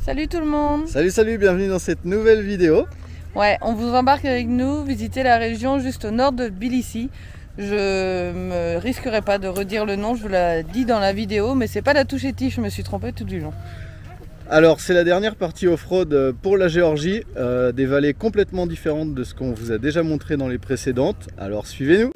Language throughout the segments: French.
Salut tout le monde. Salut, bienvenue dans cette nouvelle vidéo. Ouais, on vous embarque avec nous visiter la région juste au nord de Tbilissi. Je me risquerai pas de redire le nom, je vous l'ai dit dans la vidéo, mais c'est pas la Touchéti, je me suis trompée tout du long. Alors c'est la dernière partie off-road pour la Géorgie, des vallées complètement différentes de ce qu'on vous a déjà montré dans les précédentes, alors suivez-nous.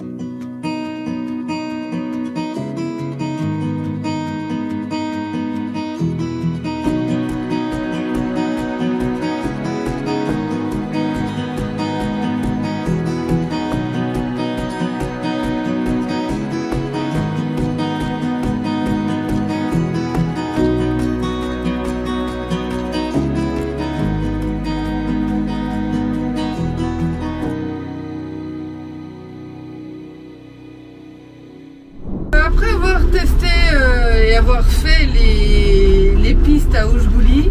Après avoir testé et avoir fait les pistes à Oujbouli,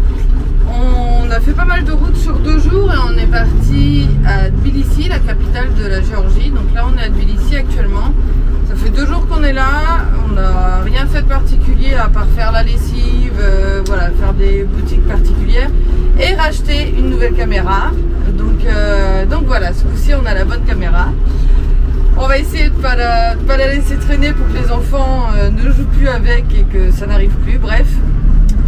on a fait pas mal de routes sur 2 jours et on est parti à Tbilissi, la capitale de la Géorgie. Donc là on est à Tbilissi actuellement. Ça fait 2 jours qu'on est là, on n'a rien fait de particulier à part faire la lessive, voilà, faire des boutiques particulières et racheter une nouvelle caméra. Donc voilà, ce coup-ci on a la bonne caméra. On va essayer de ne pas la laisser traîner pour que les enfants ne jouent plus avec et que ça n'arrive plus, bref.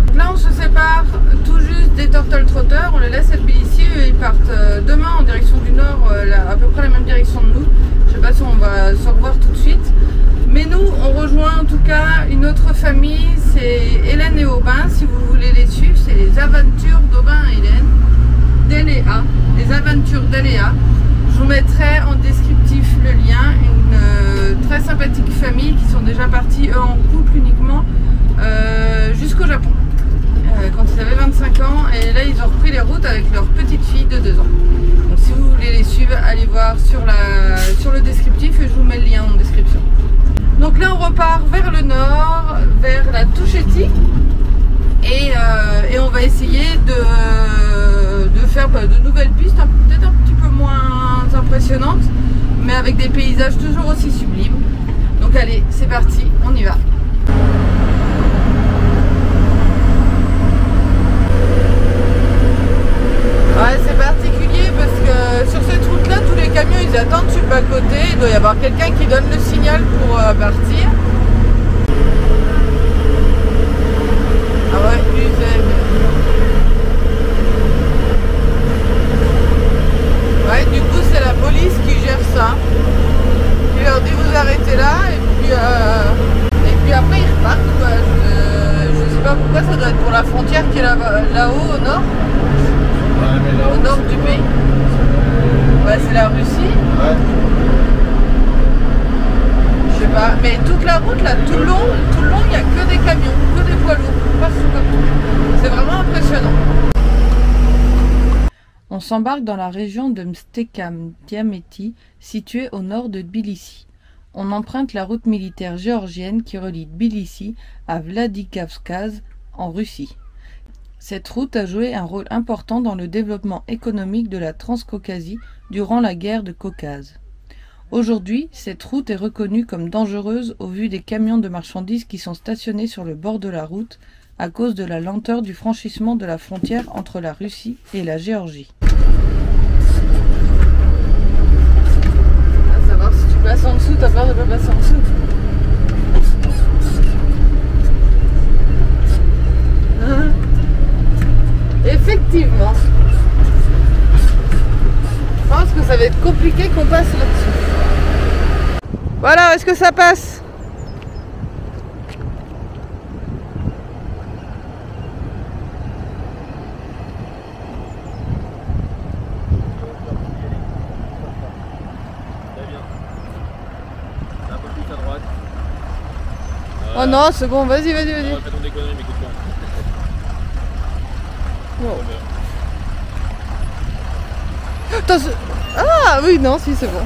Donc là on se sépare tout juste des Turtle Trotters, on les laisse à Tbilissi, ils partent demain en direction du nord, à peu près la même direction de nous. Je sais pas si on va se revoir tout de suite. Mais nous on rejoint en tout cas une autre famille, c'est Hélène et Aubin, si vous voulez les suivre, c'est les aventures d'Aubin et Hélène, d'Eléa, les aventures d'Eléa. Je vous mettrai en descriptif le lien, une très sympathique famille qui sont déjà partis eux en couple uniquement jusqu'au Japon quand ils avaient 25 ans et là ils ont repris les routes avec leur petite fille de 2 ans. Donc si vous voulez les suivre, allez voir sur le descriptif et je vous mets le lien en description. Donc là on repart vers le nord, vers la Touchéti et on va essayer de faire de nouvelles pistes, peut-être un petit peu moins impressionnantes, mais avec des paysages toujours aussi sublimes. Donc allez, c'est parti, on y va. Ouais, c'est particulier parce que sur cette route-là, tous les camions ils attendent sur le bas-côté. Il doit y avoir quelqu'un qui donne le signal pour partir. Ah ouais, ouais, du coup c'est la police qui gère ça. Il leur dit vous arrêtez là et puis après ils repartent quoi. Je sais pas pourquoi, ça doit être pour la frontière qui est là-haut au nord. Ouais, au nord du pays. Ouais, c'est la Russie. Ouais. Je sais pas, mais toute la route là, tout le long, il n'y a que des camions, que des poids lourds, partout comme tout. C'est vraiment impressionnant. On s'embarque dans la région de Mstekam-Diameti, située au nord de Tbilissi. On emprunte la route militaire géorgienne qui relie Tbilissi à Vladikavkaz en Russie. Cette route a joué un rôle important dans le développement économique de la Transcaucasie durant la guerre de Caucase. Aujourd'hui, cette route est reconnue comme dangereuse au vu des camions de marchandises qui sont stationnés sur le bord de la route à cause de la lenteur du franchissement de la frontière entre la Russie et la Géorgie. À savoir si tu passes en dessous, t'as peur de pas passer en dessous. Effectivement. Je pense que ça va être compliqué qu'on passe là-dessus. Voilà, est-ce que ça passe? Oh non, c'est bon, vas-y. Ah oui, non, si, c'est bon.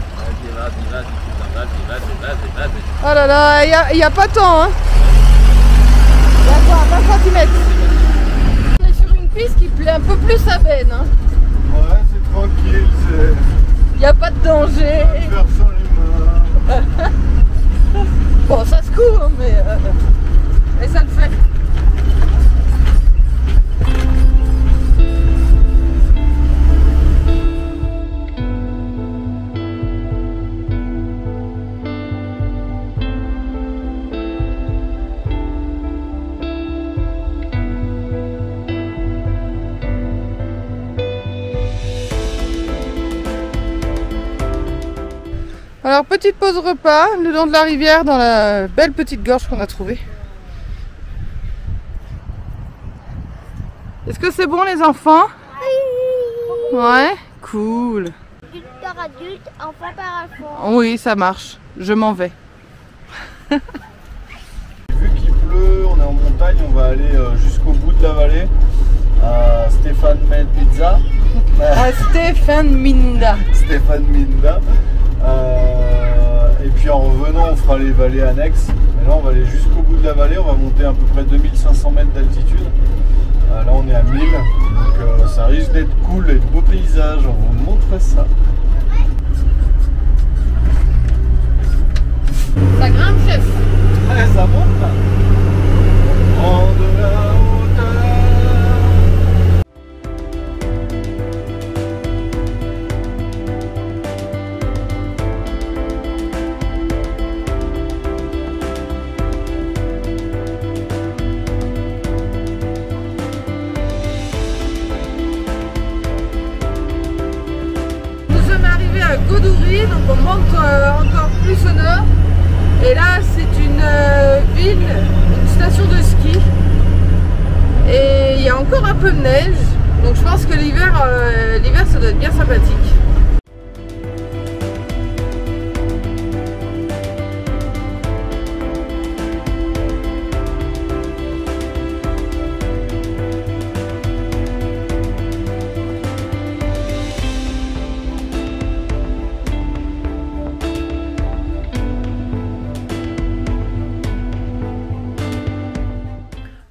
Oh là là, il n'y a pas de temps, hein. Il y a 20 cm. On est sur une piste qui plaît un peu plus à Ben, hein. Ouais, c'est tranquille, il n'y a pas de danger. faire sans les mains. Bon, ça se court, hein, mais ça le fait. Alors petite pause repas, le long de la rivière dans la belle petite gorge qu'on a trouvée. Est-ce que c'est bon les enfants? Oui. Ouais, cool. Adulte par adulte, enfant par enfant. Oui, ça marche. Je m'en vais. Vu qu'il pleut, on est en montagne, on va aller jusqu'au bout de la vallée à Stéphane Pizza. À Stéphane Minda. Stéphane Minda. Et puis en revenant, on fera les vallées annexes. Mais là, on va aller jusqu'au bout de la vallée. On va monter à peu près 2500 mètres d'altitude. Là, on est à 1000. Donc ça risque d'être cool et de beaux paysages. On vous montre ça. Ça grimpe, chef. Ouais, ça monte là. Prends de la hauteur. Nous sommes arrivés à Godouri, donc on monte encore plus au nord. Et là, c'est une ville, une station de ski. Et il y a encore un peu de neige. Donc je pense que l'hiver, ça doit être bien sympathique.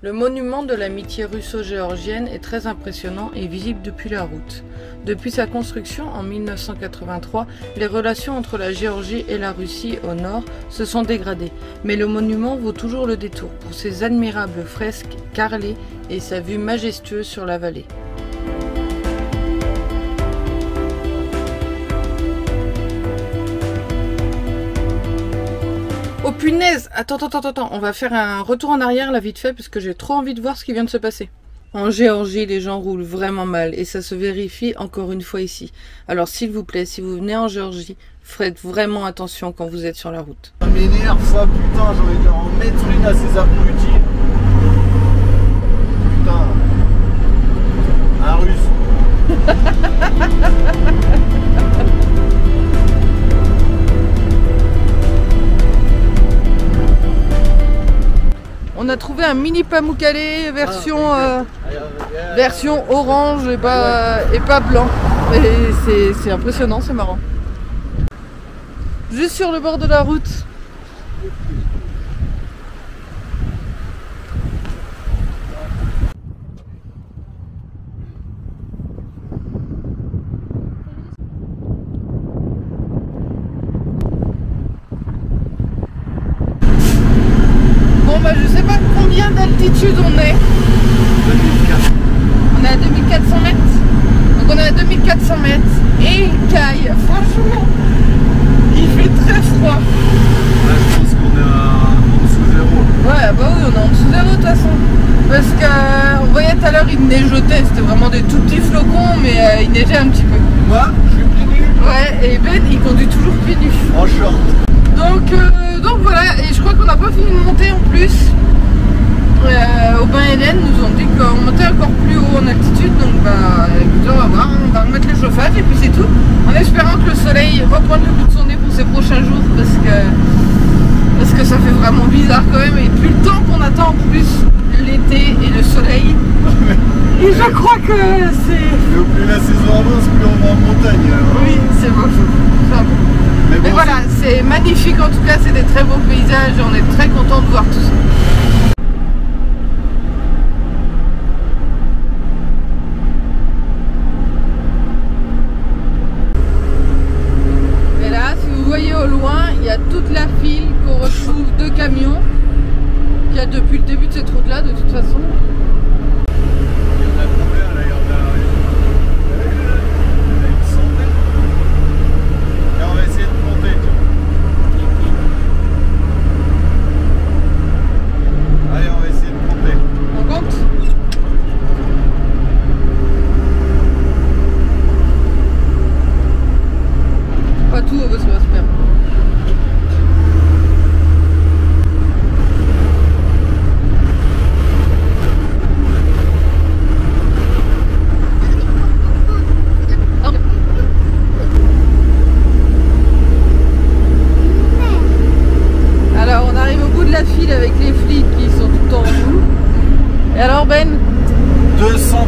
Le monument de l'amitié russo-géorgienne est très impressionnant et visible depuis la route. Depuis sa construction en 1983, les relations entre la Géorgie et la Russie au nord se sont dégradées, mais le monument vaut toujours le détour pour ses admirables fresques carrelées et sa vue majestueuse sur la vallée. Oh punaise! Attends, on va faire un retour en arrière là vite fait parce que j'ai trop envie de voir ce qui vient de se passer. En Géorgie, les gens roulent vraiment mal et ça se vérifie encore une fois ici. Alors s'il vous plaît, si vous venez en Géorgie, faites vraiment attention quand vous êtes sur la route. Ça m'énerve ça, putain, j'ai envie de en mettre une à ces abrutis. Putain. Un russe. On a trouvé un mini Pamukkale version orange et pas blanc. Et c'est impressionnant, c'est marrant. Juste sur le bord de la route. Je sais pas combien d'altitude on est. 2004. On est à 2400 mètres. Donc on est à 2400 mètres et il caille. Franchement, il fait très froid. Là je pense qu'on est en dessous zéro. Ouais, bah oui, on est en dessous zéro de toute façon. Parce qu'on voyait tout à l'heure, il neigeotait. C'était vraiment des tout petits flocons, mais il neigeait un petit peu. Moi, je suis pieds nus. Ouais, et Ben, il conduit toujours pieds nus. En short. Donc voilà, et je crois qu'on n'a pas fini de monter en plus. Au bain Hélène nous ont dit qu'on montait encore plus haut en altitude, donc bah écoutez, on va voir, on va remettre le chauffage et puis c'est tout. En espérant que le soleil reprenne le bout de son nez pour ces prochains jours parce que ça fait vraiment bizarre quand même, et depuis le temps qu'on attend en plus l'été et le soleil. Et je crois que c'est... Mais plus la saison avance, plus on va en montagne. Alors. Oui, c'est bon. Mais bon, voilà, c'est magnifique en tout cas, c'est des très beaux paysages et on est très content de voir tout ça. Et là, si vous voyez au loin, il y a toute la file qu'on retrouve de camions qu'il y a depuis le début de cette route là de toute façon. Il y en a combien là? Il y en a une centaine. Et on va essayer de monter. Ouais,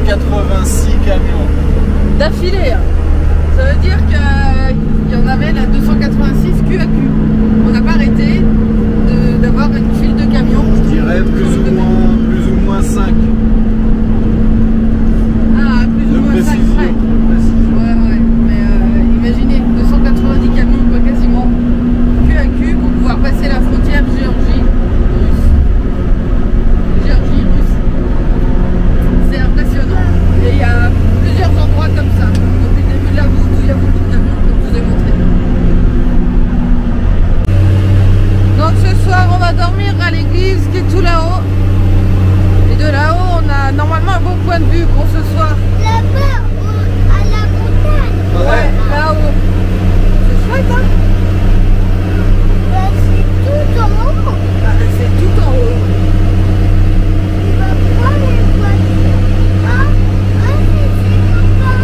286 camions. D'affilée. Ça veut dire qu'il y en avait là 286 queue à queue. On n'a pas arrêté d'avoir une file de camions. Je dirais plus ou moins 5. Ah, plus ou moins 5 frais. Ouais, mais imaginez, 290 camions quoi, quasiment queue à queue pour pouvoir passer la frontière Géorgie-Russe. C'est impressionnant. Et il y a plusieurs endroits comme ça. Depuis le début de la route où il y a beaucoup de camions, comme je vous ai montré. Donc ce soir, on va dormir à l'église qui est tout là-haut. Et de là-haut, on a normalement un bon point de vue pour ce soir. Là-bas, à la montagne. Ouais, là-haut. C'est chouette, hein? Bah, c'est tout en haut. Ah, c'est tout en haut. Tu vas voir les voitures. Ah, c'est copain.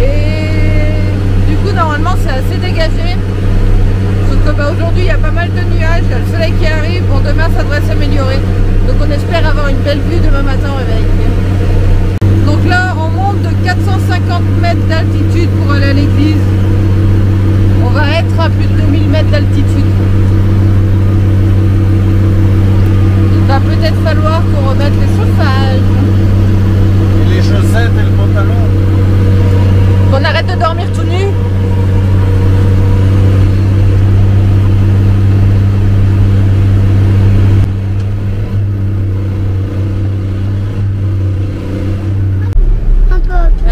Et du coup, normalement, c'est assez dégagé. Sauf que bah, aujourd'hui, il y a pas mal de nuages. Il y a le soleil qui arrive. Bon, demain, ça devrait s'améliorer. Donc, on espère avoir une belle vue demain matin au réveil. Donc là, on monte de 450 mètres d'altitude pour aller à l'église. On va être à plus de 2000 mètres d'altitude. Il va peut-être falloir qu'on remette le chauffage. Et les chaussettes et le pantalon. Qu'on arrête de dormir tout nu.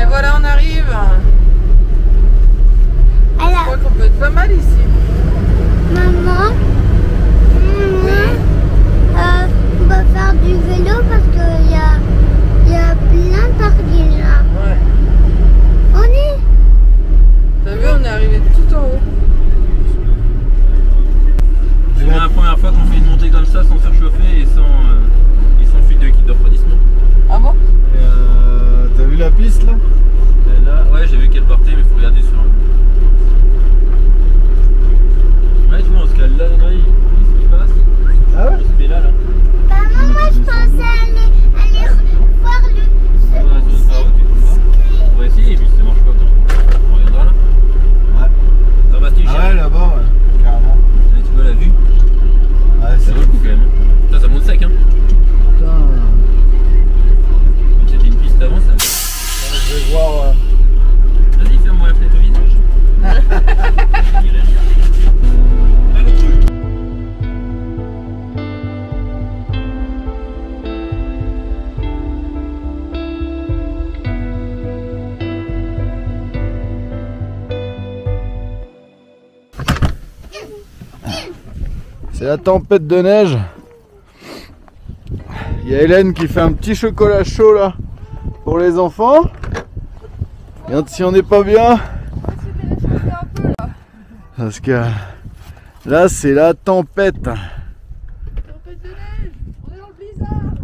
Et voilà, on arrive. Je Alors, crois qu'on peut être pas mal ici. maman, on va faire du vélo parce qu'il y a plein de parkings là. Ouais. On est T'as vu, on est arrivé tout en haut. C'est la première fois qu'on fait une montée comme ça sans surchauffer et sans fuite de liquide de refroidissement. Ah bon? T'as vu la piste là? Et là, ouais, j'ai vu qu'elle partait, mais il faut regarder sur. Ouais, tu vois, on se cale là, ce qui passe. Ah ouais? On se met là. Maman, moi je pensais aller voir le. Ouais, sur la route, tu trouves pas. On va essayer, et puis si ça marche pas, on regardera là. Ouais. Ça va, Steve? Ah ouais, là-bas, ouais, carrément. Là, tu vois la vue? Ouais, Ça vaut le coup quand même. Ça monte sec, hein. Putain. C'était une piste avant, ça. Je vais voir. Vas-y, ferme-moi la fenêtre au visage. C'est la tempête de neige. Il y a Hélène qui fait un petit chocolat chaud là pour les enfants. Regarde si on n'est pas bien. Parce que là c'est la tempête. Tempête de neige, on est dans le blizzard.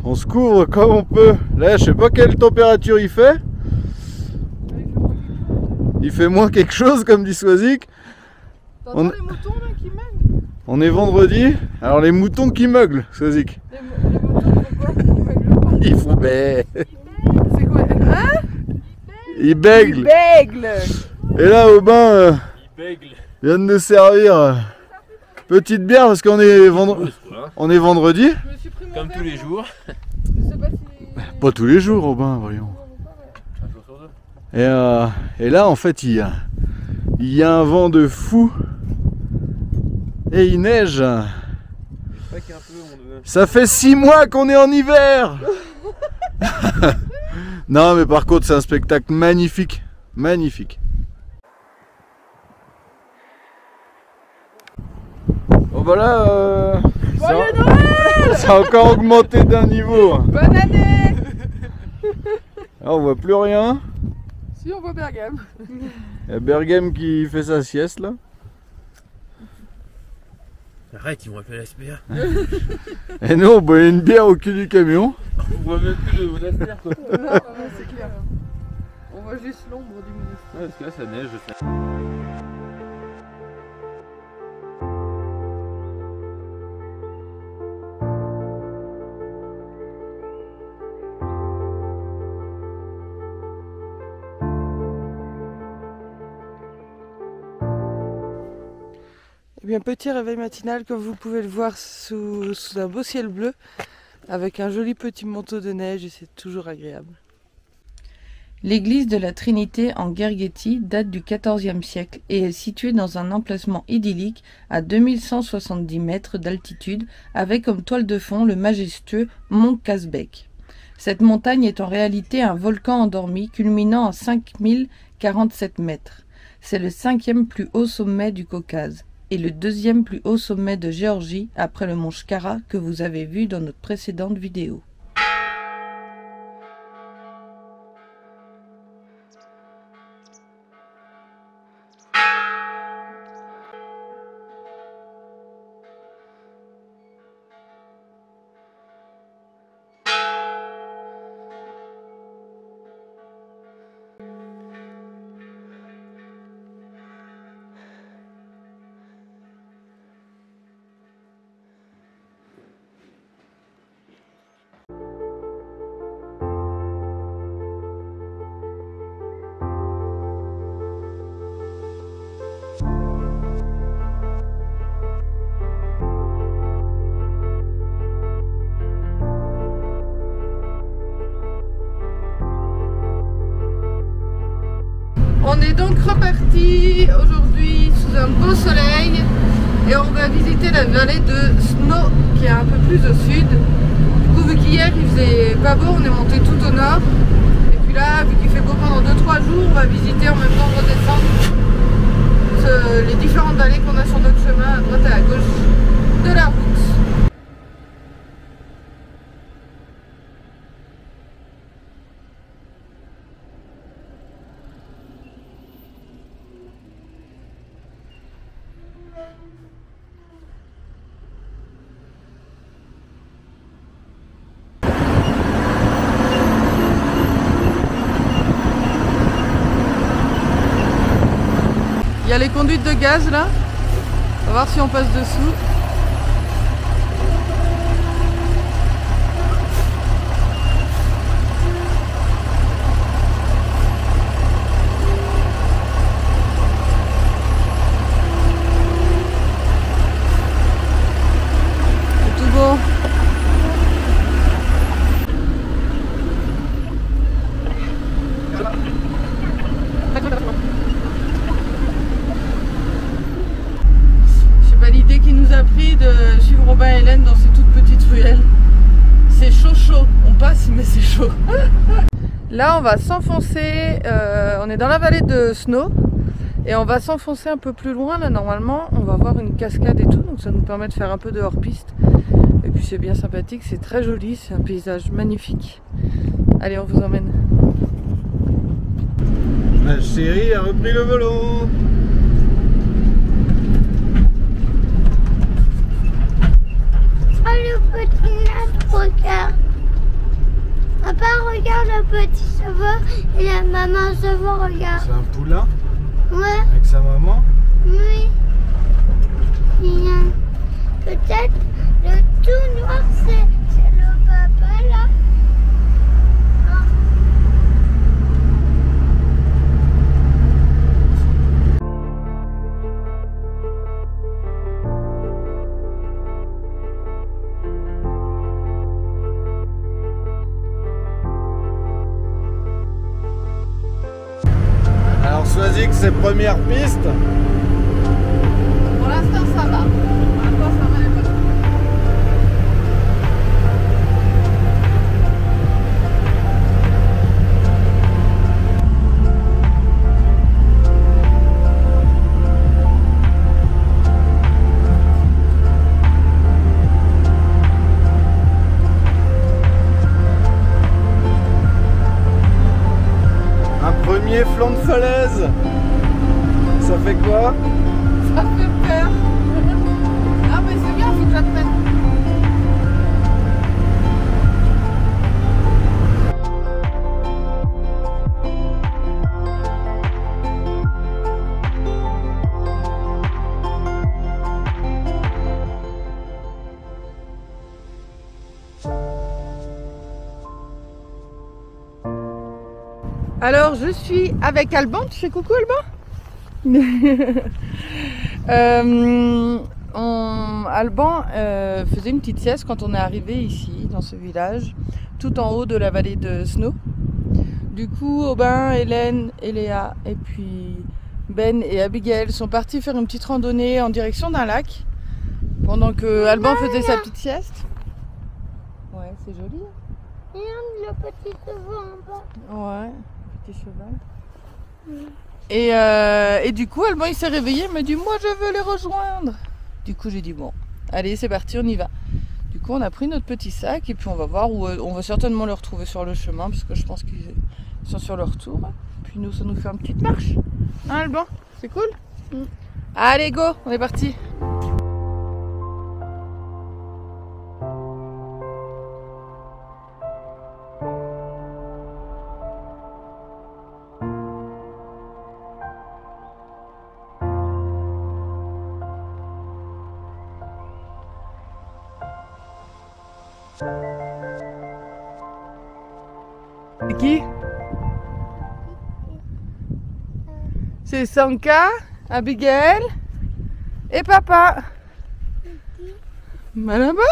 On se couvre comme on peut. Là je sais pas quelle température il fait. Il fait moins quelque chose comme dit Swazik. T'entends les moutons là qui mènent? On est vendredi. Alors les moutons qui meuglent, Swazik. Les moutons font quoi? Ils meuglent pas. Ils font bé. C'est quoi? Hein? Ils bèglent. Bègle. Et là Aubin Il bègle. vient de nous servir petite bière parce qu'on est, on est vendredi. Je me suis pris mon Comme verre, tous les moi. jours. Je sais pas si... Pas tous les jours Aubin, voyons. Un jour sur deux. Et là en fait il y a un vent de fou. Et il neige. Pas qu'un peu, on Ça fait 6 mois qu'on est en hiver. Non mais par contre c'est un spectacle magnifique. Magnifique. Bon bah là Joyeux Noël! ça a encore augmenté d'un niveau. Bonne année! Là on voit plus rien. Si, on voit Bergame. Il y a Bergame qui fait sa sieste là. Arrête, ils vont appeler la SPA. Et nous on boit une bière au cul du camion. On voit même plus le monastère quoi. Non, c'est clair. On voit juste l'ombre du monastère. Ouais, parce que là ça neige. bien, petit réveil matinal, comme vous pouvez le voir, sous un beau ciel bleu, avec un joli petit manteau de neige, et c'est toujours agréable. L'église de la Trinité en Guerguetti date du XIVe siècle et est située dans un emplacement idyllique à 2170 mètres d'altitude, avec comme toile de fond le majestueux mont Kazbek. Cette montagne est en réalité un volcan endormi culminant à 5047 mètres. C'est le 5e plus haut sommet du Caucase et le 2e plus haut sommet de Géorgie après le mont Shkara que vous avez vu dans notre précédente vidéo. On est donc reparti aujourd'hui sous un beau soleil et on va visiter la vallée de Snow qui est un peu plus au sud. Du coup, vu qu'hier il faisait pas beau, on est monté tout au nord. Et puis là, vu qu'il fait beau pendant 2-3 jours, on va visiter en même temps redescendre les différentes vallées qu'on a sur notre chemin à droite et à gauche de la route. Il y a les conduites de gaz là, on va voir si on passe dessous. C'est tout bon. L'idée qui nous a pris de suivre Robin et Hélène dans ces toutes petites ruelles. C'est chaud, on passe mais c'est chaud. Là on va s'enfoncer, on est dans la vallée de Snow et on va s'enfoncer un peu plus loin. Là normalement on va voir une cascade et tout, donc ça nous permet de faire un peu de hors-piste. Et puis c'est bien sympathique, c'est très joli, c'est un paysage magnifique. Allez, on vous emmène. Ma chérie a repris le volant. Oh, le petit nain, regarde. Papa, regarde le petit cheveu et la maman cheveu, regarde. C'est un poulain Ouais, avec sa maman. oui. Peut-être le tout noir, c'est le papa là. Alors Swazik, ses premières pistes. Pour l'instant ça va. Pour l'instant ça va, il y a pas de problème. Un premier flanc de falaise. Ça fait quoi? Ça fait peur. Ah mais c'est bien, faut que j'apprenne. Alors je suis avec Alban, tu fais coucou Alban? Alban faisait une petite sieste quand on est arrivé ici, dans ce village, tout en haut de la vallée de Snow. Du coup, Aubin, Hélène et Léa, et puis Ben et Abigail sont partis faire une petite randonnée en direction d'un lac, pendant que Alban faisait sa petite sieste. Ouais, c'est joli. Regarde le petit cheval en bas. Ouais, petit cheval. Et du coup, Alban il s'est réveillé, il m'a dit moi je veux les rejoindre. Du coup j'ai dit bon, allez c'est parti, on y va. Du coup on a pris notre petit sac et puis on va voir où on va certainement le retrouver sur le chemin parce que je pense qu'ils sont sur leur retour. Puis nous ça nous fait une petite marche. Hein Alban, c'est cool. Allez go, on est parti. C'est qui? C'est Sanka, Abigail et papa. Bah là-bas.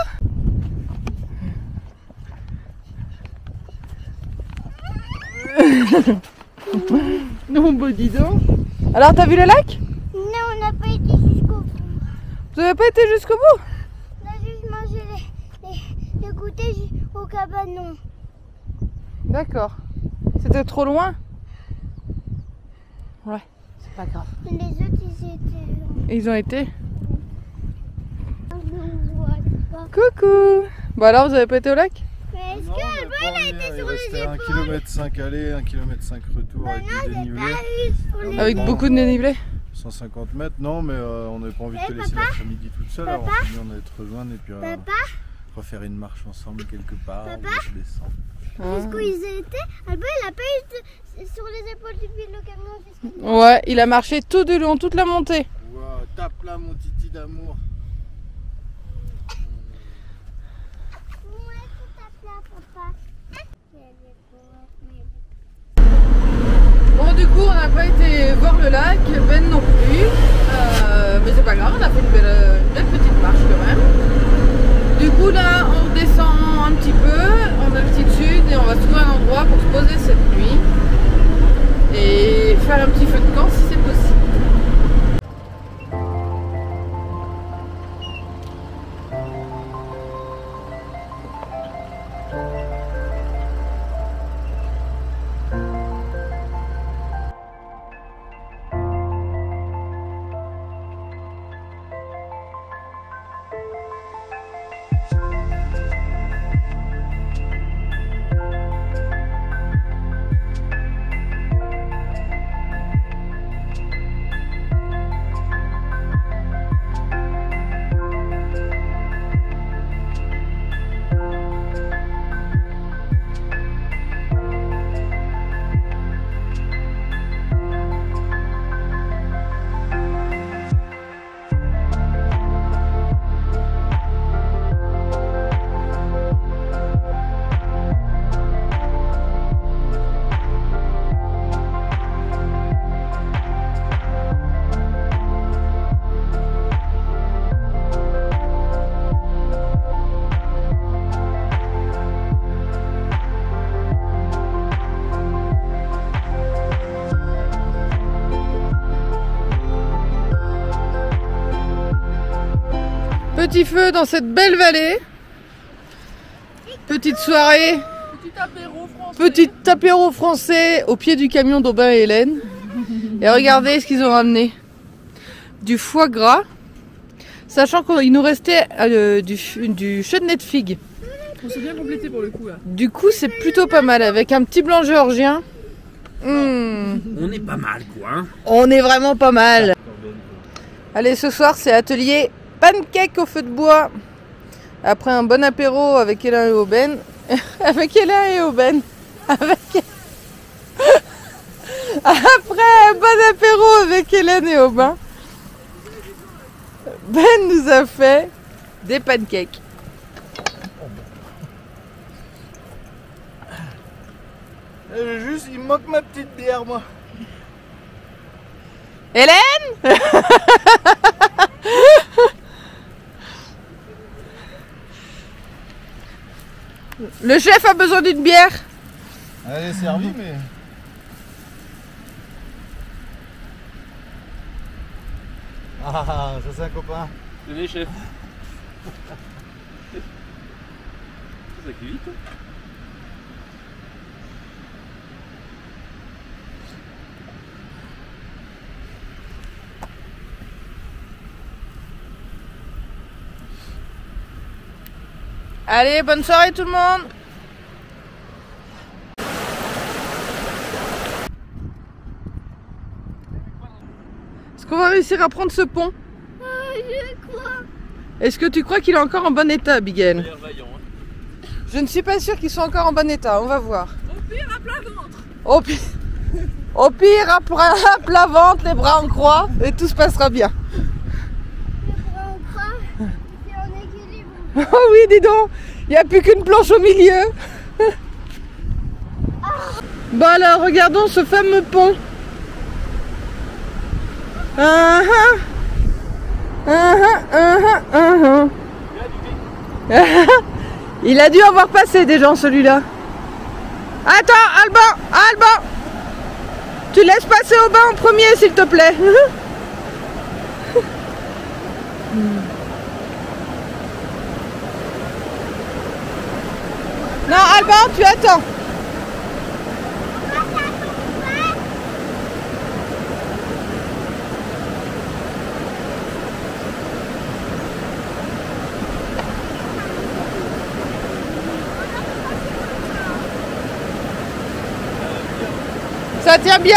Non, bah dis donc. Alors t'as vu le lac? Non, on n'a pas été jusqu'au bout. Vous n'avez pas été jusqu'au bout? On a juste mangé les goûters au cabanon. D'accord. C'était trop loin? Ouais, c'est pas grave. Les autres, ils étaient... Et ils ont été? On ne voit pas. Coucou. Bah alors vous avez pas été au lac? Mais est-ce qu'Alban il a été sur les épaules? 1,5 km aller, 1,5 km retour avec Non, du j'ai dénivelé. pas eu sur les Avec beaucoup de dénivelé? 150 mètres, non, mais on n'avait pas envie de te laisser papa? l'après-midi toute seule. Alors on s'est dit on allait te rejoindre et puis Papa, refaire une marche ensemble quelque part. Papa? On descend. jusqu'où ils étaient, Alban il a pas eu sur les épaules du pilote camion. Ouais, il a marché tout du long, toute la montée. Wow, tape là mon titi d'amour. Ouais, tout à plat, papa. Bon du coup on n'a pas été voir le lac, Ben non plus, mais c'est pas grave, on a fait une belle petite marche quand même. Du coup là on descend un petit peu en altitude et on va trouver un endroit pour se poser cette nuit et faire un petit feu de camp si c'est possible. Petit feu dans cette belle vallée. Petite soirée. Petit apéro français au pied du camion d'Aubin et Hélène. Et regardez ce qu'ils ont ramené. Du foie gras. Sachant qu'il nous restait du chutney de figue. On s'est bien complété pour le coup là. Du coup c'est plutôt pas mal avec un petit blanc géorgien. On est pas mal quoi. Hein. On est vraiment pas mal. Allez, ce soir c'est atelier pancake au feu de bois. Après un bon apéro avec Hélène et Aubin. Avec Hélène et Aubin. Après un bon apéro avec Hélène et Aubin. Ben nous a fait des pancakes. Juste, il me manque ma petite bière, moi. Hélène Le chef a besoin d'une bière. Elle est servie, mais... Ah, ça c'est un copain. Venez, chef. Ça qui vite. Allez, bonne soirée tout le monde. Est-ce qu'on va réussir à prendre ce pont? Je crois. Est-ce que tu crois qu'il est encore en bon état, Abigail? Il a l'air vaillant, hein. Je ne suis pas sûre qu'il soit encore en bon état, on va voir. Au pire, à plat ventre. Au pire, à plat ventre, les bras en croix, et tout se passera bien. Les bras en croix, c'est en équilibre. Oh oui, dis donc, il n'y a plus qu'une planche au milieu. Bon alors, regardons ce fameux pont. Il a dû avoir passé des gens celui-là. Attends, Alban, tu laisses passer au bain en premier s'il te plaît. Non, Alban, tu attends. Ça tient bien?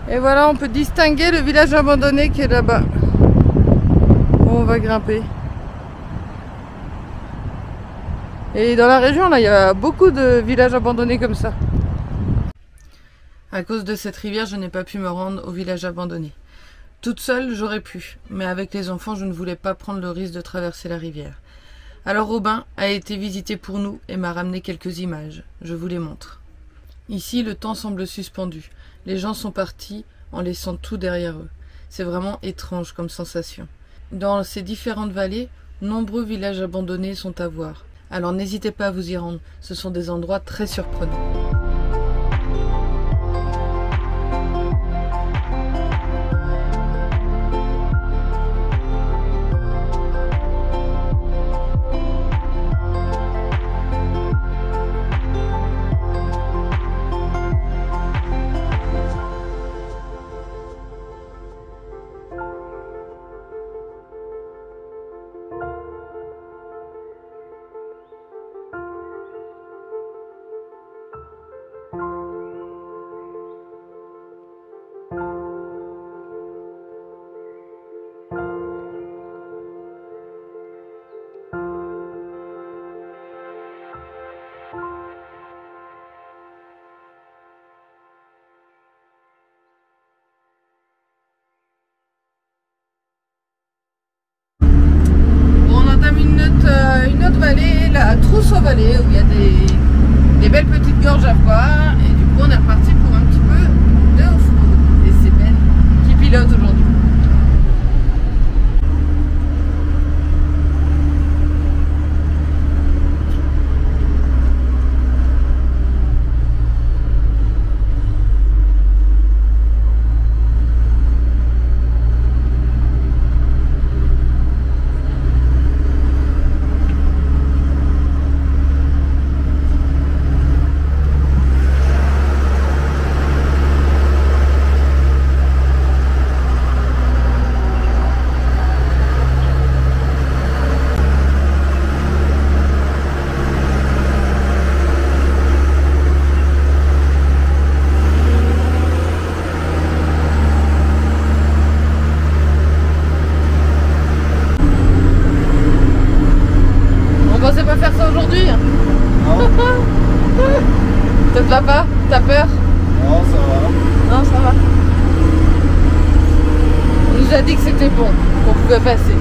Et voilà, on peut distinguer le village abandonné qui est là-bas. On va grimper. Et dans la région, là, il y a beaucoup de villages abandonnés comme ça. À cause de cette rivière, je n'ai pas pu me rendre au village abandonné. Toute seule, j'aurais pu, mais avec les enfants, je ne voulais pas prendre le risque de traverser la rivière. Alors Robin a été visité pour nous et m'a ramené quelques images. Je vous les montre. Ici, le temps semble suspendu. Les gens sont partis en laissant tout derrière eux. C'est vraiment étrange comme sensation. Dans ces différentes vallées, nombreux villages abandonnés sont à voir. Alors n'hésitez pas à vous y rendre. Ce sont des endroits très surprenants. Une autre vallée, la Trousseau-Vallée, où il y a des belles petites gorges à voir. Et du coup, on est reparti pour un petit peu de off-road. Et c'est Ben qui pilote aujourd'hui. Faire ça aujourd'hui? Ça te va pas? T'as peur? Non, ça va. Non, ça va. On nous a dit que c'était bon, qu'on pouvait passer.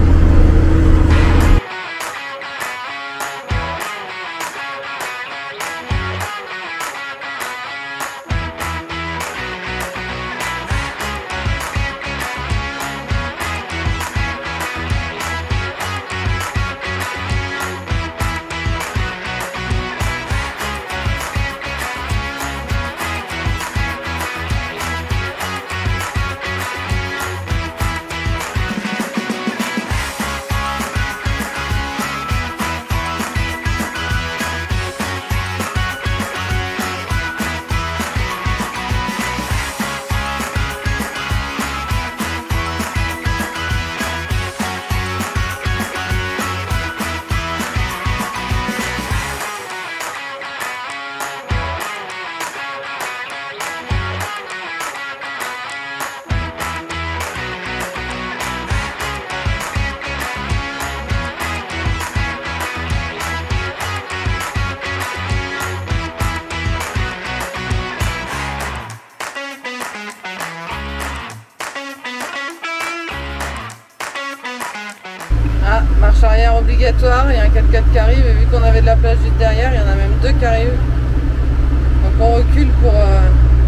Voilà, marche arrière obligatoire, il y a un 4x4 qui arrive et vu qu'on avait de la place juste derrière, il y en a même 2 qui arrivent. Donc on recule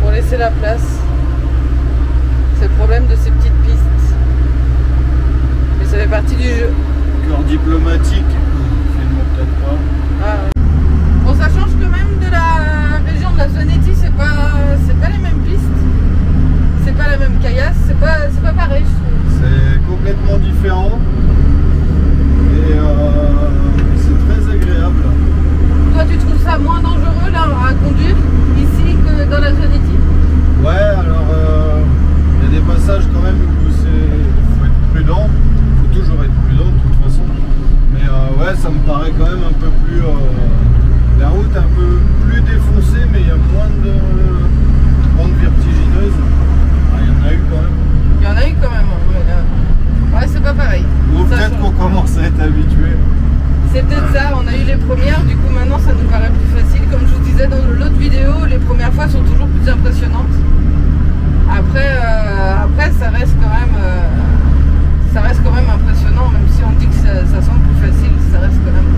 pour laisser la place. C'est le problème de ces petites pistes. Mais ça fait partie du jeu. Cœur diplomatique, filme peut-être pas. Ah, ouais. Bon, ça change quand même de la région de la Zanetti, c'est pas les mêmes pistes. C'est pas la même caillasse, c'est pas pareil je trouve. C'est complètement différent. Et c'est très agréable. Toi tu trouves ça moins dangereux là à conduire ici que dans la Zanetti? Ouais, alors il y a des passages quand même où faut être prudent. Faut toujours être prudent de toute façon. Mais ouais, ça me paraît quand même un peu plus... la route un peu plus défoncée, mais il y a moins de vertigineuse. Ah, il y en a eu quand même. Il y en a eu quand même, mais ouais c'est pas pareil. Ou peut-être qu'on commence à être habitué. C'est peut-être ça, on a eu les premières, du coup maintenant ça nous paraît plus facile. Comme je vous disais dans l'autre vidéo, les premières fois sont toujours plus impressionnantes. Après ça reste quand même impressionnant, même si on dit que ça semble plus facile, ça reste quand même...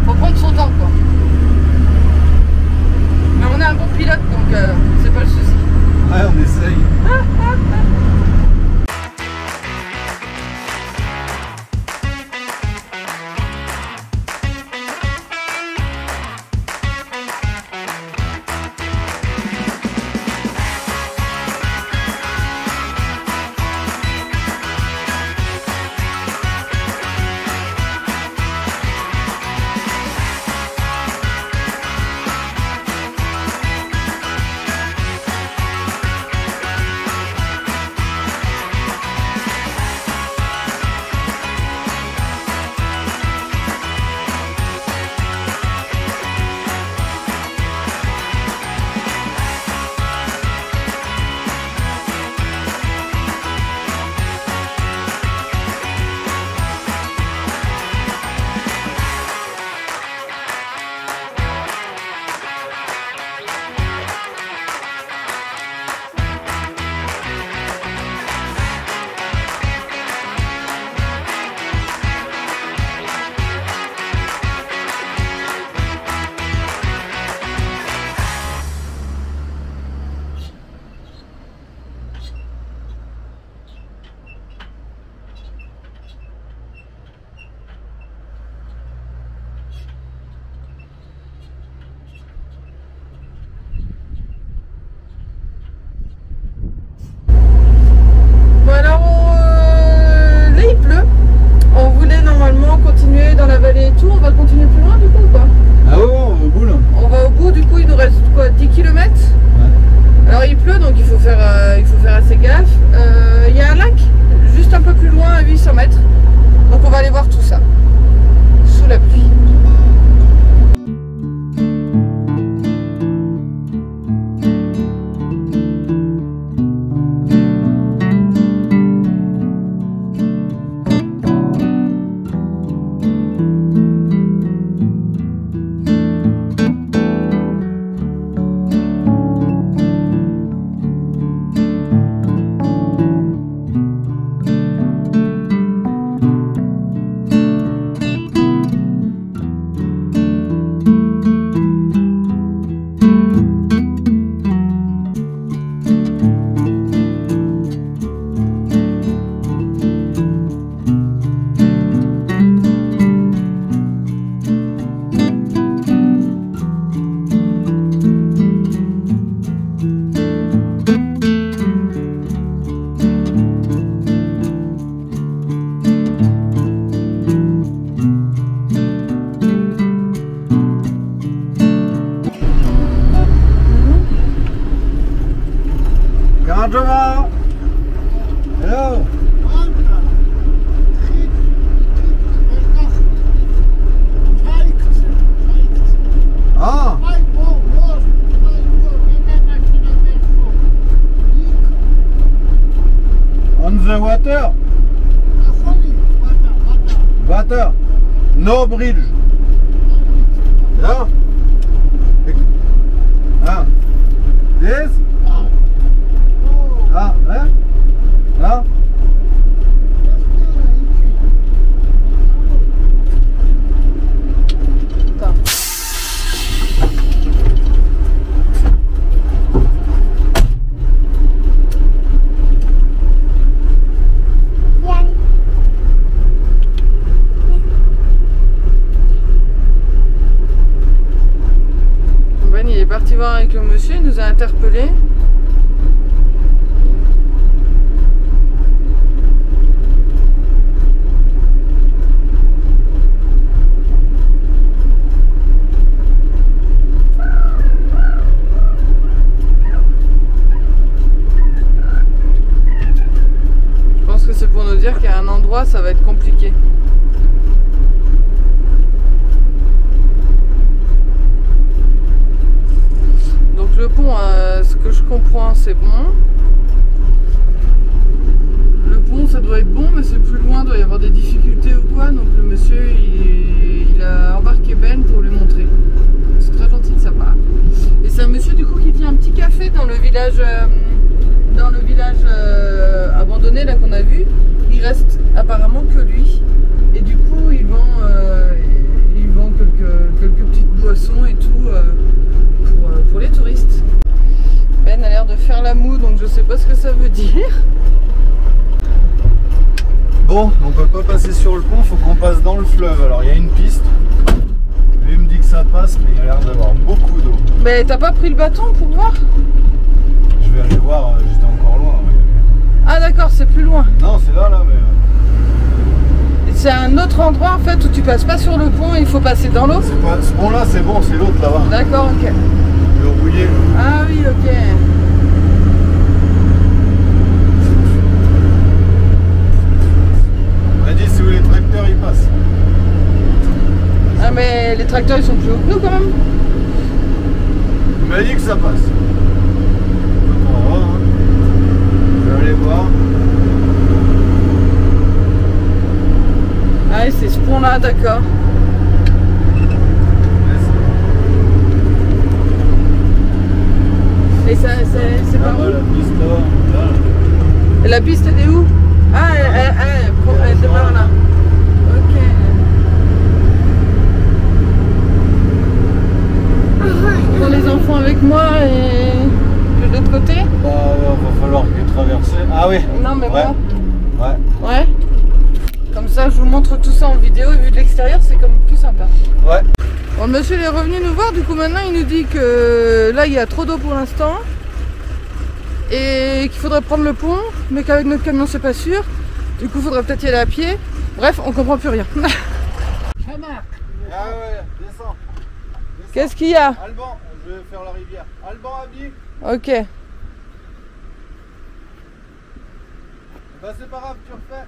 Faut prendre son temps quoi. Mais on est un bon pilote donc c'est pas le souci. Ouais, on essaye. Comment? Hello. Ah. On the water. Water. No bridge. Yeah. Ah. This. Ah, hein? Ah. voir avec le monsieur, il nous a interpellés. Je pense que c'est pour nous dire qu'à un endroit ça va être compliqué. Donc le pont, ce que je comprends, c'est bon. Le pont, ça doit être bon, mais c'est plus loin, il doit y avoir des difficultés ou quoi. Donc le monsieur, il a embarqué Ben pour lui montrer. C'est très gentil de sa part. Et c'est un monsieur du coup qui tient un petit café dans le village, abandonné là qu'on a vu. Il reste apparemment que lui. Et du coup, il vend quelques petites boissons et tout. Pour les touristes. Ben a l'air de faire la moue, donc je sais pas ce que ça veut dire. Bon, on peut pas passer sur le pont, faut qu'on passe dans le fleuve. Alors il y a une piste. Lui me dit que ça passe, mais il a l'air d'avoir beaucoup d'eau. Mais t'as pas pris le bâton pour voir? Je vais aller voir, j'étais encore loin. Ouais. Ah d'accord, c'est plus loin. Non, c'est là, mais... C'est un autre endroit en fait où tu passes pas sur le pont et il faut passer dans l'eau. Ce pont-là, c'est bon, c'est l'autre là-bas. D'accord, ok. Le rouillé. Ah oui, ok. On m'a dit c'est où les tracteurs ils passent. Ah mais les tracteurs ils sont plus hauts que nous quand même. Il m'a dit que ça passe. On va voir, hein. Je vais aller voir. Ah oui, c'est ce pont là, d'accord. Et ça, c'est par où? La piste là. Et la piste elle est où? Ah, elle démarre là. Ok. Pour les enfants avec moi et de l'autre côté? Bah, va falloir que traverser. Ah oui. Non mais ouais. moi. Ouais. Ouais. Comme ça, je vous montre tout ça en vidéo et vu de l'extérieur, c'est comme plus sympa. Ouais. Bon, le monsieur il est revenu nous voir, du coup maintenant il nous dit que là il y a trop d'eau pour l'instant et qu'il faudrait prendre le pont, mais qu'avec notre camion c'est pas sûr. Du coup il faudrait peut-être y aller à pied. Bref, on comprend plus rien. Ah ouais, descends. Qu'est-ce qu'il y a? Alban, je vais faire la rivière. Alban Abi. Ok. Bah c'est pas grave, tu refais.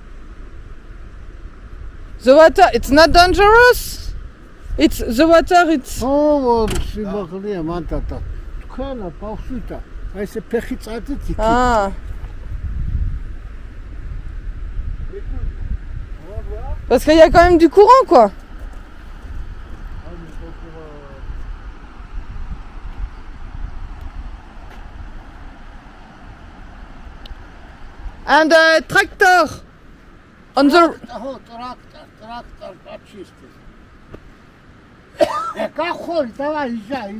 The water, it's not dangerous. It's the water, it's... Oh, c'est ما انت تكون باوسوتا هاي سبخي تصاتي Ah. Parce qu'il y a quand même du courant quoi. And a tractor on the... اهو تراكتر باتشيستي كاخول توا يجا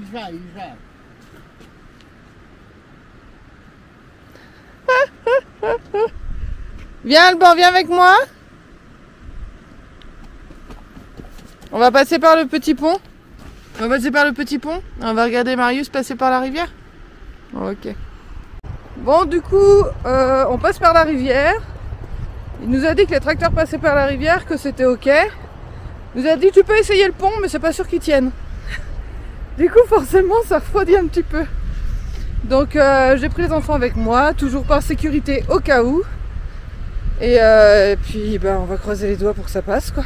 Viens Alban, viens avec moi. On va passer par le petit pont. On va passer par le petit pont. On va regarder Marius passer par la rivière. Ok. Bon, du coup, on passe par la rivière. Il nous a dit que les tracteurs passaient par la rivière, que c'était ok. Il nous a dit tu peux essayer le pont, mais c'est pas sûr qu'ils tiennent. Du coup, forcément, ça refroidit un petit peu. Donc, j'ai pris les enfants avec moi, toujours par sécurité au cas où. Et puis, ben, on va croiser les doigts pour que ça passe, quoi.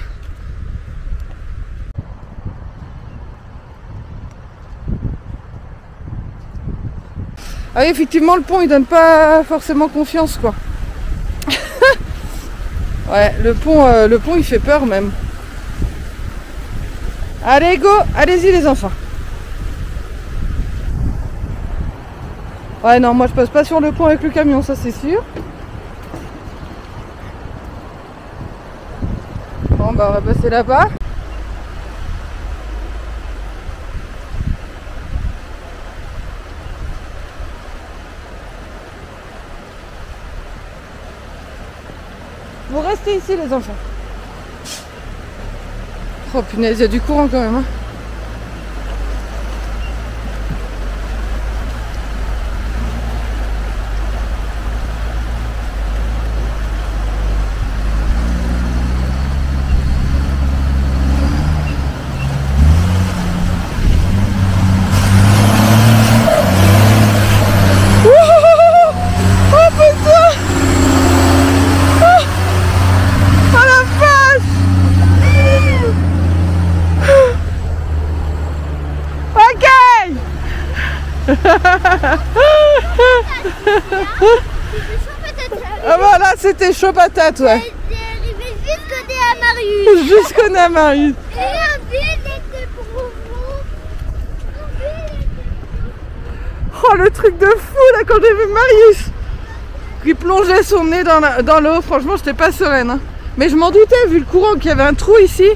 Ah oui, effectivement, le pont, il donne pas forcément confiance, quoi. Ouais, le pont, il fait peur, même. Allez, go! Allez-y, les enfants. Ouais, non, moi, je passe pas sur le pont avec le camion, ça, c'est sûr. Bon, bah, on va passer là-bas. Vous restez ici les enfants. Oh punaise, il y a du courant quand même. Hein. c'était chaud patate, ouais. C'est arrivé jusqu'au nez à Marius. Jusqu'au nez à Marius. Et la ville était pour vous. Oh, le truc de fou là quand j'ai vu Marius qui plongeait son nez dans l'eau. Franchement, j'étais pas sereine. Hein. Mais je m'en doutais vu le courant qu'il y avait un trou ici.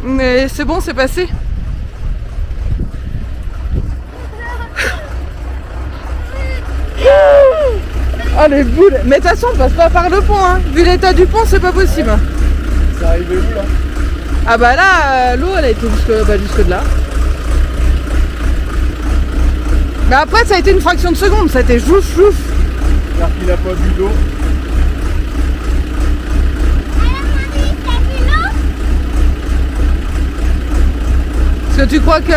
Mais c'est bon, c'est passé. Oh les boules. Mais de toute façon, on passe pas par le pont. Hein. Vu l'état du pont, c'est pas possible. C'est arrivé où là? Ah bah là, l'eau elle a été jusque de là. Mais après, ça a été une fraction de seconde. Ça a été jouf. J'espère qu'il a pas bu d'eau. Alors Marius, t'as vu l'eau? Est-ce que tu crois que...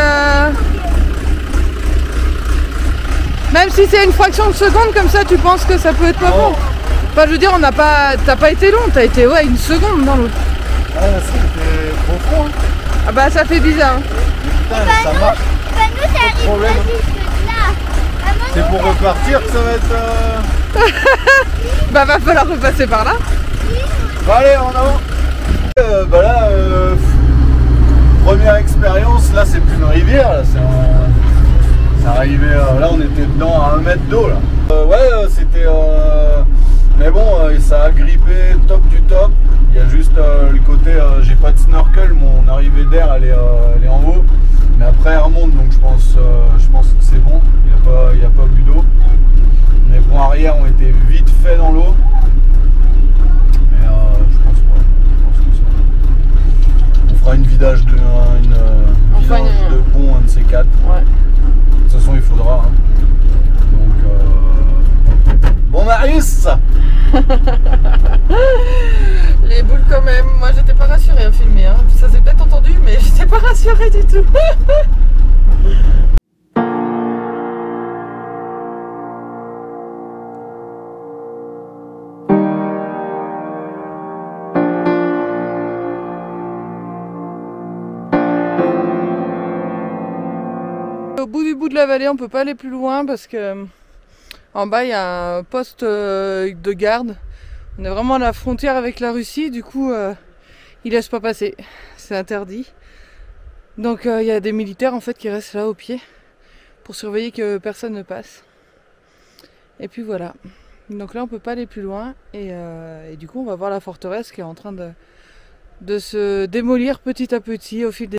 Même si c'est une fraction de seconde comme ça, tu penses que ça peut être pas bon? Enfin, je veux dire, t'as pas été long, t'as été ouais, une seconde dans l'eau. Ah, c'était profond. Hein. Ah bah ça fait bizarre. Putain, ça marche. Bah nous, ça arrive problème. pas jusque là. Maman, C'est pour repartir que ça va être... Bah va falloir repasser par là. Bon, allez, en avant. Bah là, première expérience, là c'est plus une rivière, là c'est arrivé, là on était dedans à 1 mètre d'eau là. Ouais, c'était... mais bon, ça a grippé top du top. Il y a juste le côté, j'ai pas de snorkel, mon arrivée d'air elle est en haut. Mais après elle remonte, donc je pense que c'est bon, il n'y a pas bu d'eau. Mes ponts arrière ont été vite faits dans l'eau. Mais je pense pas. On fera une vidage de pont, un de ces 4. Ouais. De toute façon il faudra. Hein. Donc bon Marius. Les boules quand même. Moi j'étais pas rassurée à filmer. Hein. Ça s'est peut-être entendu, mais j'étais pas rassurée du tout. Au bout de la vallée, on peut pas aller plus loin parce que en bas il y a un poste de garde. On est vraiment à la frontière avec la Russie, du coup ils laissent pas passer, c'est interdit. Donc il y a des militaires en fait qui restent là au pied pour surveiller que personne ne passe. Et puis voilà. Donc là on peut pas aller plus loin et du coup on va voir la forteresse qui est en train de se démolir petit à petit au fil des...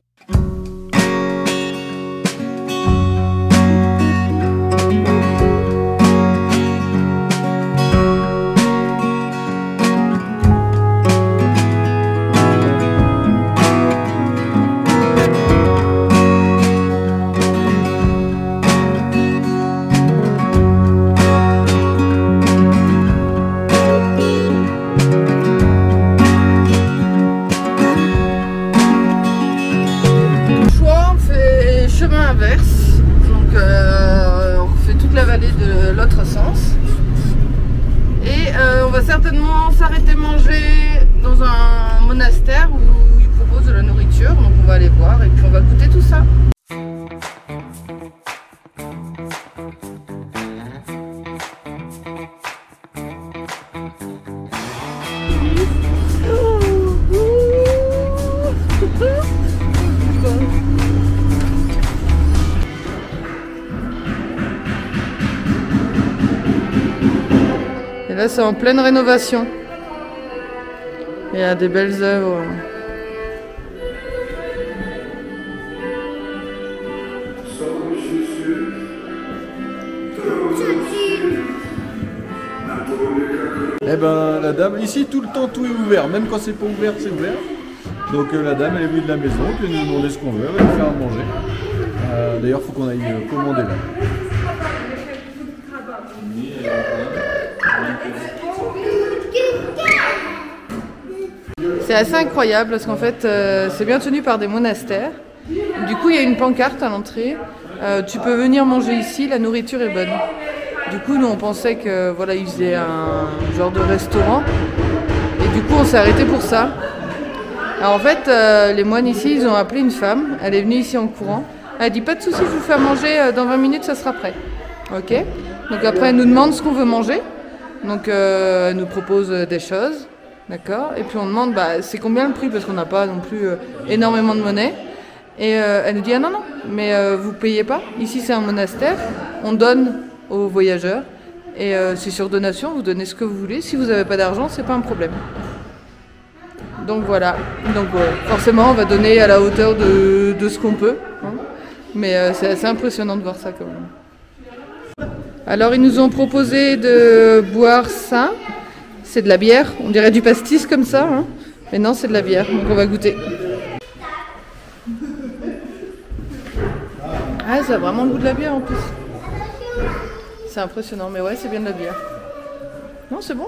inverse, donc on fait toute la vallée de l'autre sens et on va certainement s'arrêter manger dans un monastère où ils proposent de la nourriture, donc on va aller voir et puis on va goûter tout ça. Et là c'est en pleine rénovation. Il y a des belles œuvres. Eh ben la dame, ici tout le temps tout est ouvert, même quand c'est pas ouvert c'est ouvert. Donc la dame elle est venue de la maison, puis elle nous demandait ce qu'on veut, elle va nous faire à manger. D'ailleurs il faut qu'on aille commander là. C'est assez incroyable parce qu'en fait c'est bien tenu par des monastères. Du coup il y a une pancarte à l'entrée. Tu peux venir manger ici, la nourriture est bonne. Du coup nous on pensait que voilà ils faisaient un genre de restaurant. Et du coup on s'est arrêté pour ça. Alors en fait les moines ici ils ont appelé une femme. Elle est venue ici en courant. Elle a dit pas de soucis, je vous fais à manger, dans 20 minutes ça sera prêt. Ok. Donc après elle nous demande ce qu'on veut manger. Donc elle nous propose des choses, d'accord. Et puis on demande c'est combien le prix parce qu'on n'a pas non plus énormément de monnaie. Et elle nous dit ah non mais vous payez pas. Ici c'est un monastère, on donne aux voyageurs et c'est sur donation, vous donnez ce que vous voulez. Si vous n'avez pas d'argent, c'est pas un problème. Donc voilà. Donc forcément on va donner à la hauteur de ce qu'on peut. Hein. Mais c'est assez impressionnant de voir ça quand même. Alors ils nous ont proposé de boire ça. C'est de la bière, on dirait du pastis comme ça. Hein. Mais non, c'est de la bière, donc on va goûter. Ah, ça a vraiment le goût de la bière en plus. C'est impressionnant, mais ouais, c'est bien de la bière. Non, c'est bon.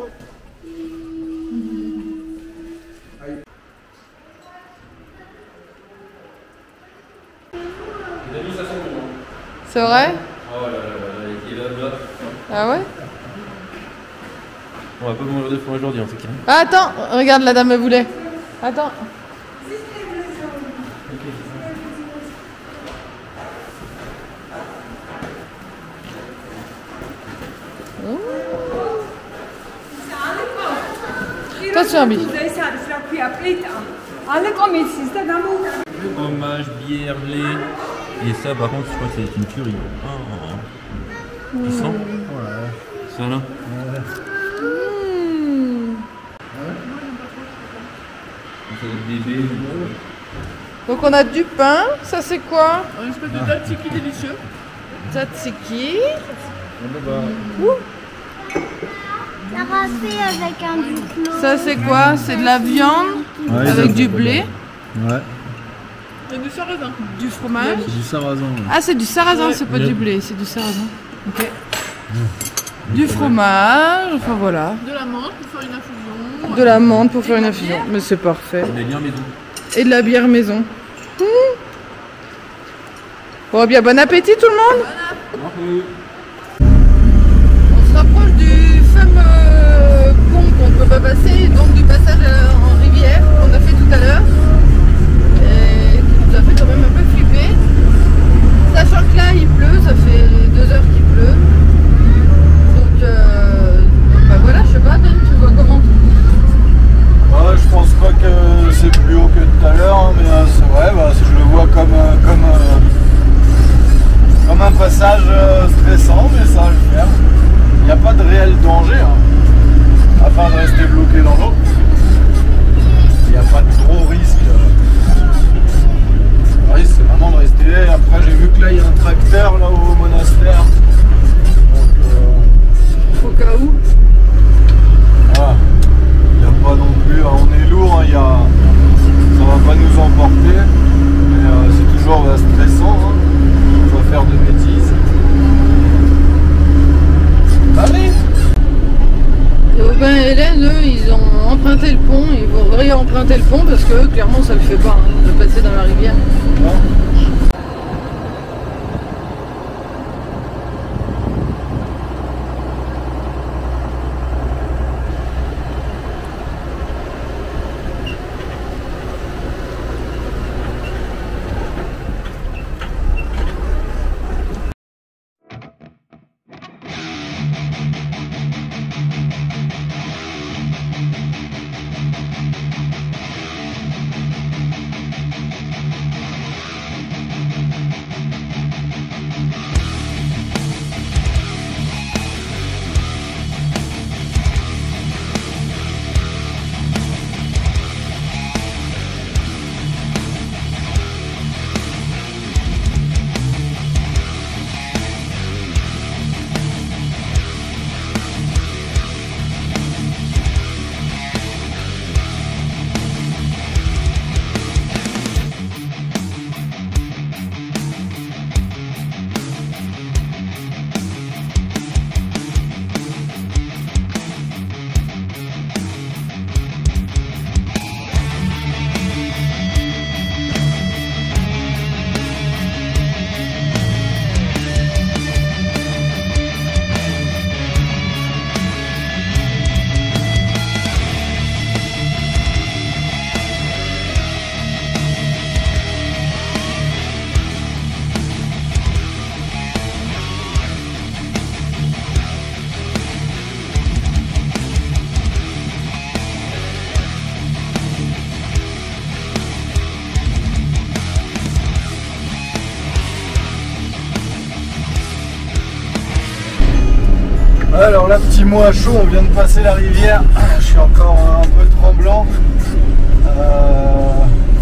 C'est vrai? Oh là là là, il est là. Ah ouais? On va pas manger de fromage aujourd'hui en tout cas. Ah, attends, regarde, la dame elle voulait. Attends. Attention, Abby. Fromage, bière, lait. Et ça, par contre, je crois que c'est une tuerie. Tu sens? Ouais. Ça là? Bébé. Donc on a du pain, ça c'est quoi? Un espèce de tzatziki délicieux. Tzatziki. Ça rafait avec un diplôme. Ça c'est quoi? C'est de la viande avec du blé, Ouais, Et du sarrasin. du fromage. c'est du sarrasin. Ouais. Ah c'est du sarrasin, c'est pas du blé, c'est du sarrasin. Ok. Du fromage, enfin voilà. De la menthe pour faire une infusion. De la menthe pour faire une infusion, mais c'est parfait. On est bien maison. Et de la bière maison. Bon, bien bon appétit tout le monde. On se rapproche du fameux pont qu'on ne peut pas passer, donc du passage en rivière qu'on a fait tout à l'heure. Et qui nous a fait quand même un peu flipper. Sachant que là il pleut, ça fait 2 heures qu'il pleut. Donc voilà, je sais pas, Dan, tu vois comment? Ouais, je pense pas que c'est plus haut que tout à l'heure, hein, mais c'est vrai, je le vois comme un passage stressant, mais ça va le faire. Il n'y a pas de réel danger, hein, à part de rester bloqué dans l'eau. Il n'y a pas de gros risque. Le risque, c'est vraiment de rester. Après, j'ai vu que là, il y a un tracteur là au monastère. Donc, Au cas où. voilà. Il n'y a pas non plus, on est lourd, hein, ça va pas nous emporter, mais c'est toujours stressant, hein. On va faire de bêtises. Allez. Et Aubin et Hélène, eux, ils ont emprunté le pont, ils vont réemprunter le pont parce que eux, clairement ça le fait pas hein, de passer dans la rivière. Alors là, petit mot à chaud, on vient de passer la rivière. Je suis encore un peu tremblant.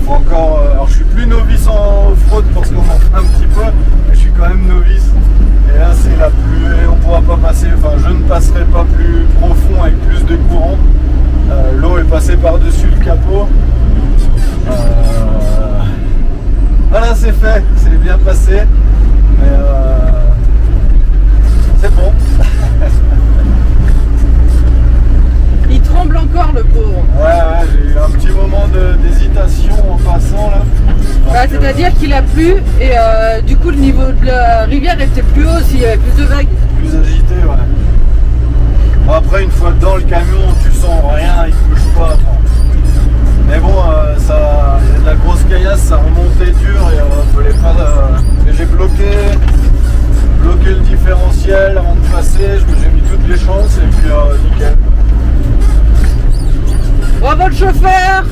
Alors je suis plus novice en off-road parce qu'on en fait un petit peu, mais je suis quand même novice. Et là c'est la pluie, on pourra pas passer, enfin je ne passerai pas plus profond avec plus de courant. L'eau est passée par-dessus le capot. Voilà, c'est fait, c'est bien passé, mais c'est bon. Il tremble encore le pauvre. Ouais, j'ai eu un petit moment d'hésitation en passant là. Bah, c'est-à-dire qu'il a plu et du coup le niveau de la rivière était plus haut s'il y avait plus de vagues. Plus agité, ouais. Bon, après, une fois dans le camion, tu sens rien, il bouge pas. Enfin. Mais bon, il y a de la grosse caillasse, ça remontait dur et fallait pas. Mais j'ai bloqué le différentiel avant de passer, j'ai mis toutes les chances et puis nickel. Bravo le chauffeur!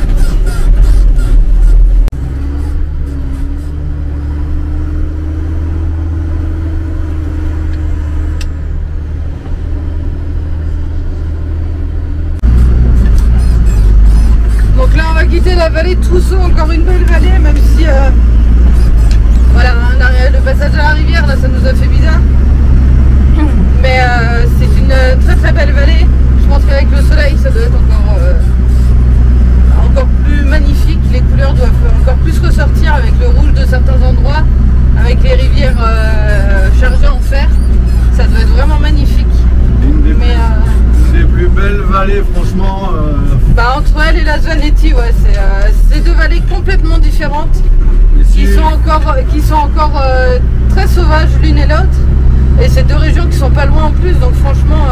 Donc là on va quitter la vallée de Trousseau, encore une belle vallée, même si voilà, le passage à la rivière là ça nous a fait bizarre. Mais c'est une très très belle vallée. Je pense qu'avec le soleil ça doit être encore plus magnifique. Les couleurs doivent encore plus ressortir avec le rouge de certains endroits, avec les rivières chargées en fer. Ça doit être vraiment magnifique. Une des plus belles vallées, franchement. Bah, entre elle et la Zanetti, ouais, c'est deux vallées complètement différentes qui sont encore très sauvages l'une et l'autre. Et c'est deux régions qui sont pas loin en plus, donc franchement,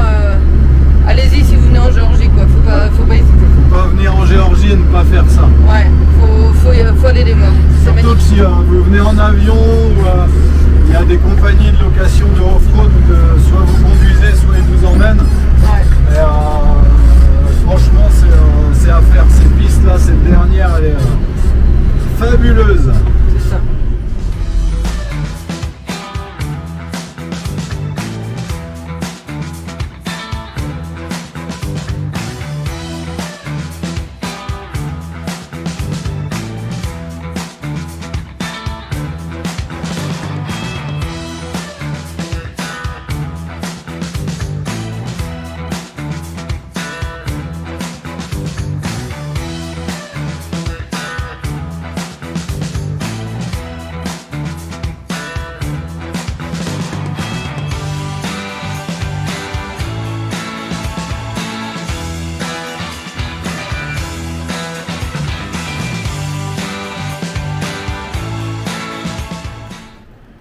allez-y si vous venez en Géorgie, quoi. Faut pas hésiter. Faut pas venir en Géorgie et ne pas faire ça. Ouais, faut aller les voir. Surtout si vous venez en avion ou il y a des compagnies de location de off-road où soit vous conduisez, soit ils vous emmènent. Ouais. Et, franchement, c'est à faire. Cette piste-là, cette dernière, elle est fabuleuse. C'est ça.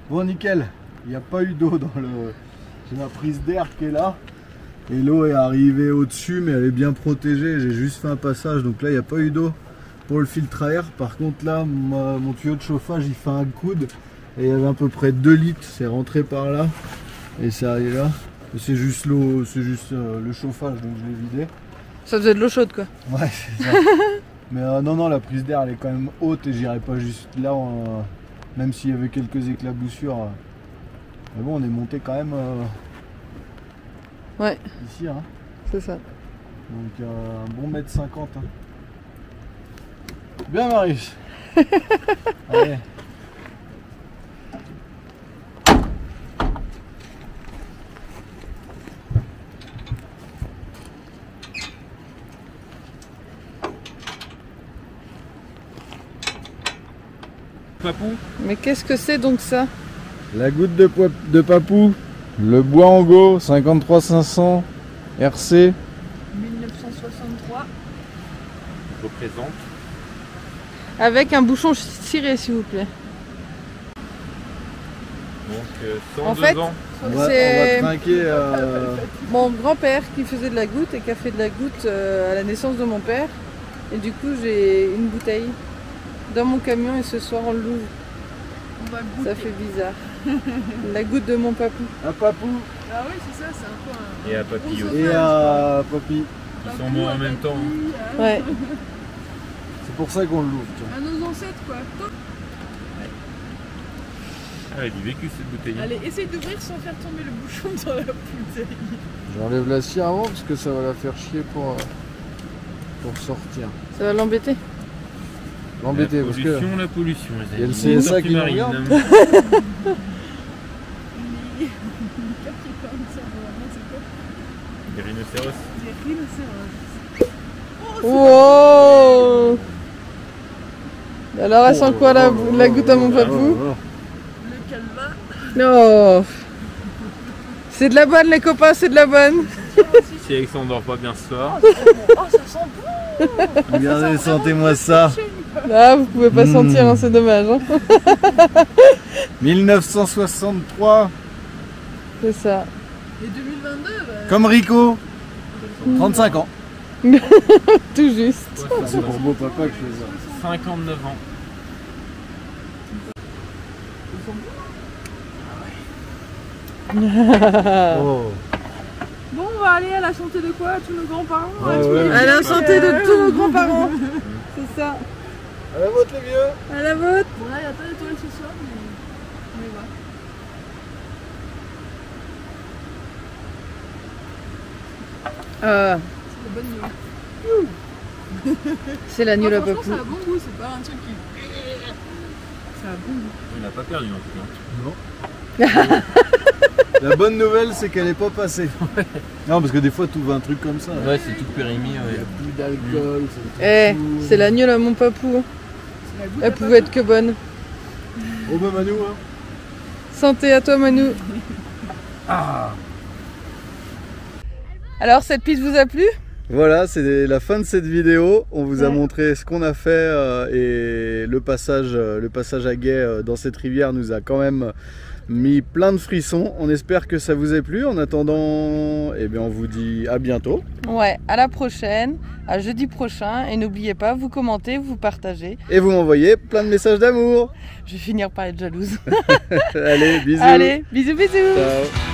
Bon, nickel, il n'y a pas eu d'eau dans le... J'ai ma prise d'air qui est là. Et l'eau est arrivée au-dessus, mais elle est bien protégée. J'ai juste fait un passage, donc là, il n'y a pas eu d'eau pour le filtre à air. Par contre, là, mon tuyau de chauffage, il fait un coude. Et il y avait à peu près 2 litres, c'est rentré par là. Et c'est arrivé là. C'est juste l'eau, c'est juste le chauffage, donc je l'ai vidé. Ça faisait de l'eau chaude, quoi. Ouais, c'est ça. Mais non, la prise d'air, elle est quand même haute et j'irai pas juste là. Même s'il y avait quelques éclaboussures. Mais bon, on est monté quand même ouais. Ici. Hein. C'est ça. Donc un bon mètre 50. Hein. Bien, Marius. Allez. Papou. Mais qu'est-ce que c'est donc ça? La goutte de Papou, le bois en go 53 500 RC 1963. Représente. Avec un bouchon ciré, s'il vous plaît. Donc 102 En fait, ans. On va trinquer. Mon grand-père qui faisait de la goutte et qui a fait de la goutte à la naissance de mon père. Et du coup, j'ai une bouteille dans mon camion et ce soir on l'ouvre. On va goûter. Ça fait bizarre. La goutte de mon papou. À Papou Ah oui, c'est ça, c'est un peu un... Et à Papy aussi. et à Papy. Ils sont morts en même temps. Ouais. C'est pour ça qu'on l'ouvre. À nos ancêtres, quoi. Ah, elle a du vécu cette bouteille. Allez, essaye d'ouvrir sans faire tomber le bouchon dans la bouteille. J'enlève la cire avant parce que ça va la faire chier pour sortir. Ça va l'embêter. L'embêter parce que La pollution, les il y a le amis. CSA qui nous Tortue marine. regarde. Des rhinocéros. Des rhinocéros. Wow. Alors elle sent quoi la goutte à mon papou? Le calva. Oh. C'est de la bonne les copains, c'est de la bonne. Si Alexandre dort pas bien ce soir. Oh, ça sent bon. Regardez, sentez-moi ça. Là vous pouvez pas sentir, hein, c'est dommage. Hein. 1963, C'est ça. Et 2022, bah, comme Rico, 35 ans. Tout juste. C'est pour beau papa que je fais ça. 59 ans. Oh. bon, on va aller à la santé de quoi? Tous nos grands-parents. Ouais, à tous ouais. les À la vieux. santé de tous nos grands-parents. C'est ça. À la vôtre les vieux. À la vôtre. Bon, là, il n'y a pas d'étoiles ce soir, mais on va. Ah, C'est la bonne nuit. c'est la nulle à Franchement, papou. ça a bon goût, c'est pas un truc qui. Ça a bon goût. Il n'a pas perdu en tout cas. La bonne nouvelle c'est qu'elle est pas passée. Non parce que des fois tu ouvres un truc comme ça. Ouais, c'est tout périmé. Il Ouais. n'y a plus d'alcool. Eh, c'est la nulle à mon papou. C'est la goutte Elle à pouvait être que bonne. Oh bah Manu hein. Santé à toi Manu. Ah. Alors cette piste vous a plu? Voilà, c'est la fin de cette vidéo. On vous a Ouais. montré ce qu'on a fait et le passage à gué dans cette rivière nous a quand même mis plein de frissons. On espère que ça vous a plu. En attendant, eh bien, on vous dit à bientôt. Ouais, à la prochaine, à jeudi prochain. Et n'oubliez pas, vous commentez, vous partagez. Et vous m'envoyez plein de messages d'amour. Je vais finir par être jalouse. Allez, bisous. Allez, bisous bisous. Ciao.